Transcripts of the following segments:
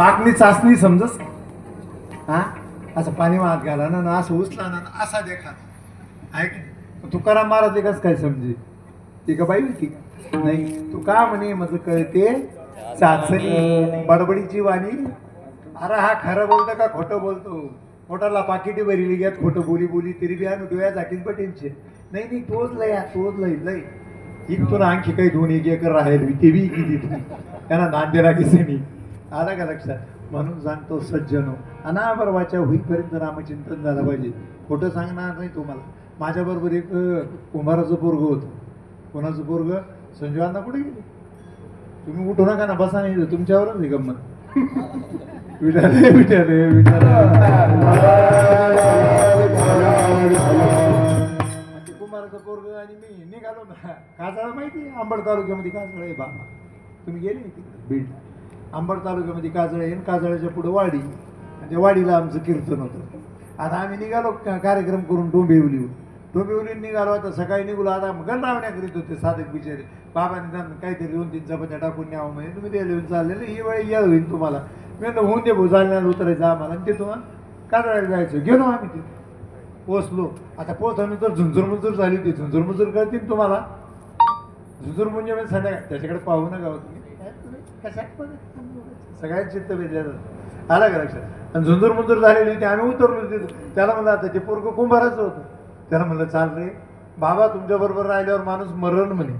पाकनी चाचणी समजस हा असं पाणी वाहत घाला ना असं उचला ना असा देखा ऐक तुकाराम महाराज कस काय समजे ती का बाई होती का नाही तू का म्हणे माझं कळते चाचणी बडबडीची वाणी अरे हा खरं बोलतो का खोटं बोलतो खोटाला पाकिटी भरली घ्यात खोटं बोली बोली तरी बी आम्ही डोळ्या झाकीन पटेलचे नाही नाही तोच लय तोच लय लय इथून आणखी काही 2-1 एकर राहील ते बी किती त्यांना नांदेला किसे आला का लक्षात म्हणून सांगतो सज्जनो अनावर वाचा होईपर्यंत रामचिंतन झालं पाहिजे खोटं सांगणार नाही तुम्हाला माझ्याबरोबर एक कुंभाराचं पोरग होतं कोणाचं पोरग संजवांना कुठे गेले तुम्ही उठू नका ना बसा नाही तुमच्यावरच आहे गंमत विठाले विठाले कुंभाराचं पोरग आणि मी निघालो ना काजळा माहिती अंबड तालुक्यामध्ये काजळ आहे बाबा तुम्ही गेले बीड अंबड तालुक्यामध्ये काजळ आहे काजळाच्या पुढे वाडी म्हणजे वाडीला आमचं कीर्तन होतं आता आम्ही निघालो कार्यक्रम करून डोंबिवलीहून निघालो आता सकाळी निघलो आता गणरावण्या करीत होते साधक बिचारे बाबांनी त्यांना काहीतरी 2-3 चपात्या टाकून न्यावं म्हणजे तुम्ही ते लिहून चाललेलं ही वेळ या होईल तुम्हाला मी होऊन दे भाऊ जालन्याला उतरायचं आम्हाला आणि तिथून काजळाला जायचं गेलो आम्ही तिथे पोचलो आता पोचल्यानंतर झुंजूर झाली होती झुंजूर कळतील तुम्हाला झुंजूर म्हणजे संध्याकाळ त्याच्याकडे पाहू नका तुम्ही कशात सगळ्यात चित्त वेधल्या आला का लक्षात आणि झुंजूर झालेली होती आम्ही उतरलो तिथे त्याला म्हणलं आता ते पोरगं कुंभाराचं होतं त्याला म्हणलं चाल रे बाबा तुमच्या बरोबर राहिल्यावर माणूस मरण म्हणे मी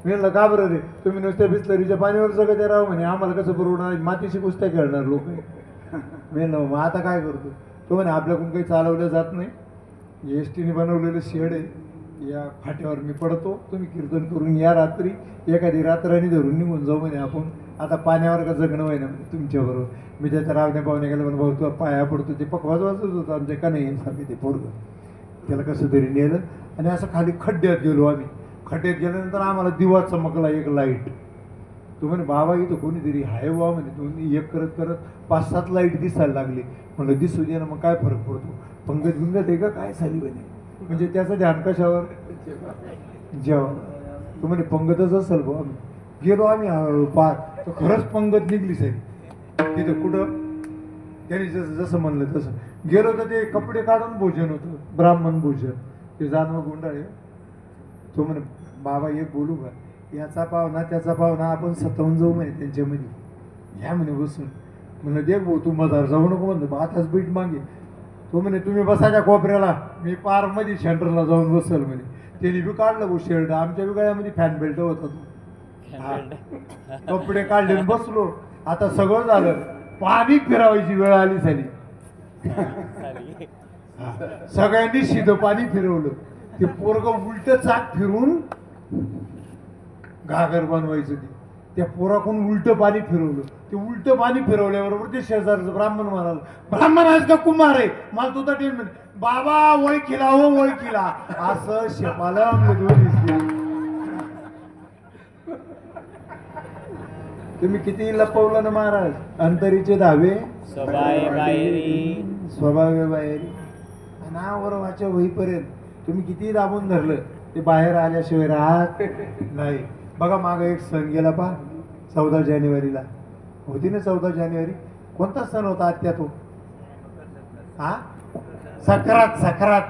म्हणलं का बरं रे तुम्ही नुसत्या बिस्लरीच्या पाणीवर सगळं ते राहू म्हणे आम्हाला कसं परवडणार मातीशी कुस्त्या खेळणार लोक मी म्हणलं मग आता काय करतो तो म्हणे आपल्याकडून काही चालवलं जात नाही एस टीने बनवलेलं शेड आहे या फाट्यावर मी पडतो तुम्ही कीर्तन करून या रात्री एखादी रात्राने धरून निघून जाऊ म्हणे आपण आता पाण्यावर का जगणं व्हाय ना तुमच्याबरोबर मी त्याच्या रावण्या पाहुण्या गेलं म्हणून भाऊ तू पाया पडतो ते पकवाज वाजत होतं आमच्या का नाही सारखे ते पोरगं त्याला कसं तरी नेलं आणि असं खाली खड्ड्यात गेलो आम्ही खड्ड्यात गेल्यानंतर आम्हाला दिवा चमकला एक लाईट तो म्हणे बाबा इथं कोणीतरी हाय वा म्हणे तुम्ही एक करत करत 5-7 लाईट दिसायला लागली म्हणलं दिसू दे ना मग काय फरक पडतो पंगत बिंगत आहे का काय झाली म्हणे म्हणजे त्याचं ध्यान कशावर जेवण तो म्हणे पंगतच असेल बा गेलो आम्ही पार तर खरंच पंगत निघली सारी तिथं कुठं त्यांनी जसं म्हणलं तसं गेलो तर ते कपडे काढून भोजन होतं ब्राह्मण भोजन ते जानवं गुंडाळे तो म्हणे बाबा एक बोलू का याचा पाहुणा त्याचा पाहुणा आपण सतवून जाऊ म्हणे त्यांच्यामध्ये ह्या म्हणे बसून म्हणलं देख भाऊ तू मधार जाऊ नको म्हणतो आताच बीट मागे तो म्हणे तुम्ही बसा त्या कोपऱ्याला मी पार मध्ये सेंटरला जाऊन बसल म्हणे त्यांनी बी काढलं भाऊ शर्ट आमच्या बी गळ्यामध्ये फॅन बेल्ट होता तो कपडे काढले बसलो आता सगळं झालं पाणी फिरवायची वेळ आली साली सगळ्यांनी शिद पाणी फिरवलं ते पोरगं उलट चाक फिरून घागर बनवायचं ते त्या पोराकडून उलट पाणी फिरवलं ते उलट पाणी फिरवल्याबरोबर ते शेजारचं ब्राह्मण म्हणाल ब्राह्मण आहेस का कुमार आहे मला तुझा टेन्शन बाबा ओळखीला हो ओळखीला असं शेपाला तुम्ही किती लपवलं ना महाराज अंतरीचे धावे स्वभावे बाहेरी अनावर वाचा होईपर्यंत तुम्ही किती दाबून धरलं ते बाहेर आल्याशिवाय राहत नाही बघा माग एक सण गेला पा 14 जानेवारीला होती ना 14 जानेवारी कोणता सण होता आत्या तो हा सक्रात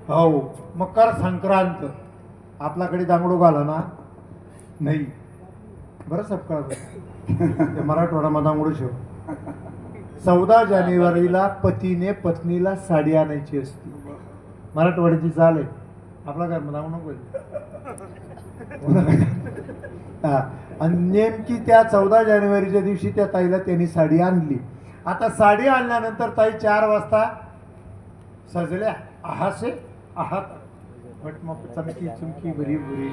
हो मकर संक्रांत आपल्याकडे दांगडो घाला ना नाही बरं सपकाळ मराठवाडा दांगडो शेव 14 जानेवारीला पतीने पत्नीला साडी आणायची असते मराठवाड्याची चाल आहे आपला काय म्हणा नको हा आणि नेमकी त्या 14 जानेवारीच्या दिवशी त्या ताईला त्यांनी साडी आणली आता साडी आणल्यानंतर ताई 4 वाजता सजल्या आहात बट मग चमकी चमकी भरी भरी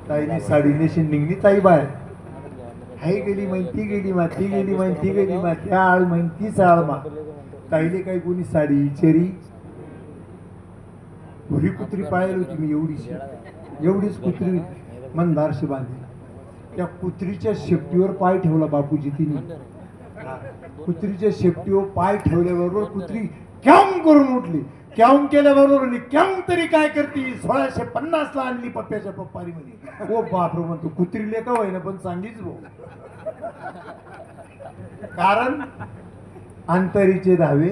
ताईने साडी नेशी निघली ताई बाहेर हाय गेली माहिती गेली माती गेली माहिती गेली माती आळ माहितीच आळमा ताईले काही कोणी साडी इचेरी भुरी कुत्री पाळली होती मी एवढीच कुत्री मंदारशी बांधली त्या कुत्रीच्या शेपटीवर पाय ठेवला बापूजी तिने कुत्रीच्या शेपटीवर पाय ठेवल्याबरोबर कुत्री क्याम करून उठली क्याम केल्याबरोबर क्याम तरी काय करते 1650 ला आणली पप्प्याच्या पप्पारी मध्ये ओ बापरे म्हणतो कुत्रीले का होईना पण सांगीच भाऊ कारण अंतरीचे धावे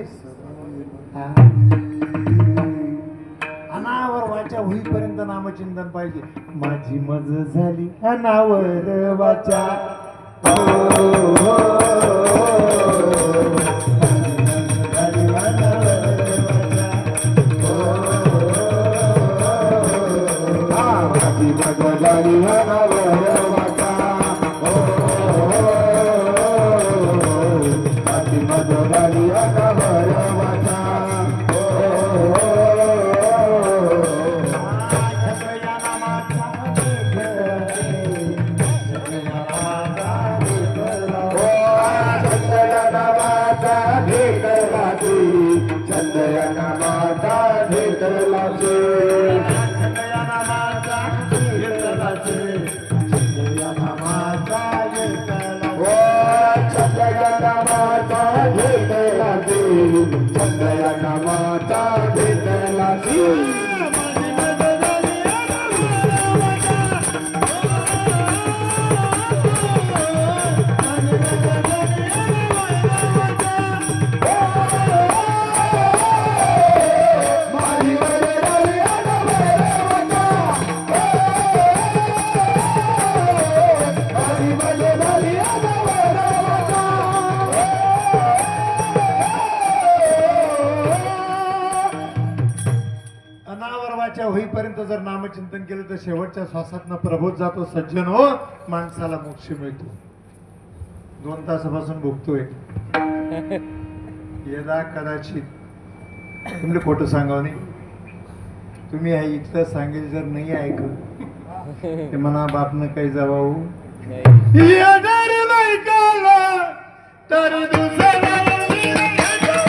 अनावर वाचा होईपर्यंत नामचिंतन पाहिजे. माझी मज झाली अनावर वाचा होईपर्यंत जर नामचिंतन केलं तर शेवटच्या श्वासातनं प्रबोध जातो. सज्जन हो, माणसाला मोक्ष मिळतो. 2 तासापासून भोगतोय. यदा कदाचित तुम्ही खोटं सांगावं नाही. तुम्ही हे इथलं सांगेल जर नाही ऐकलं ते म्हणा बापनं काही जावावं तर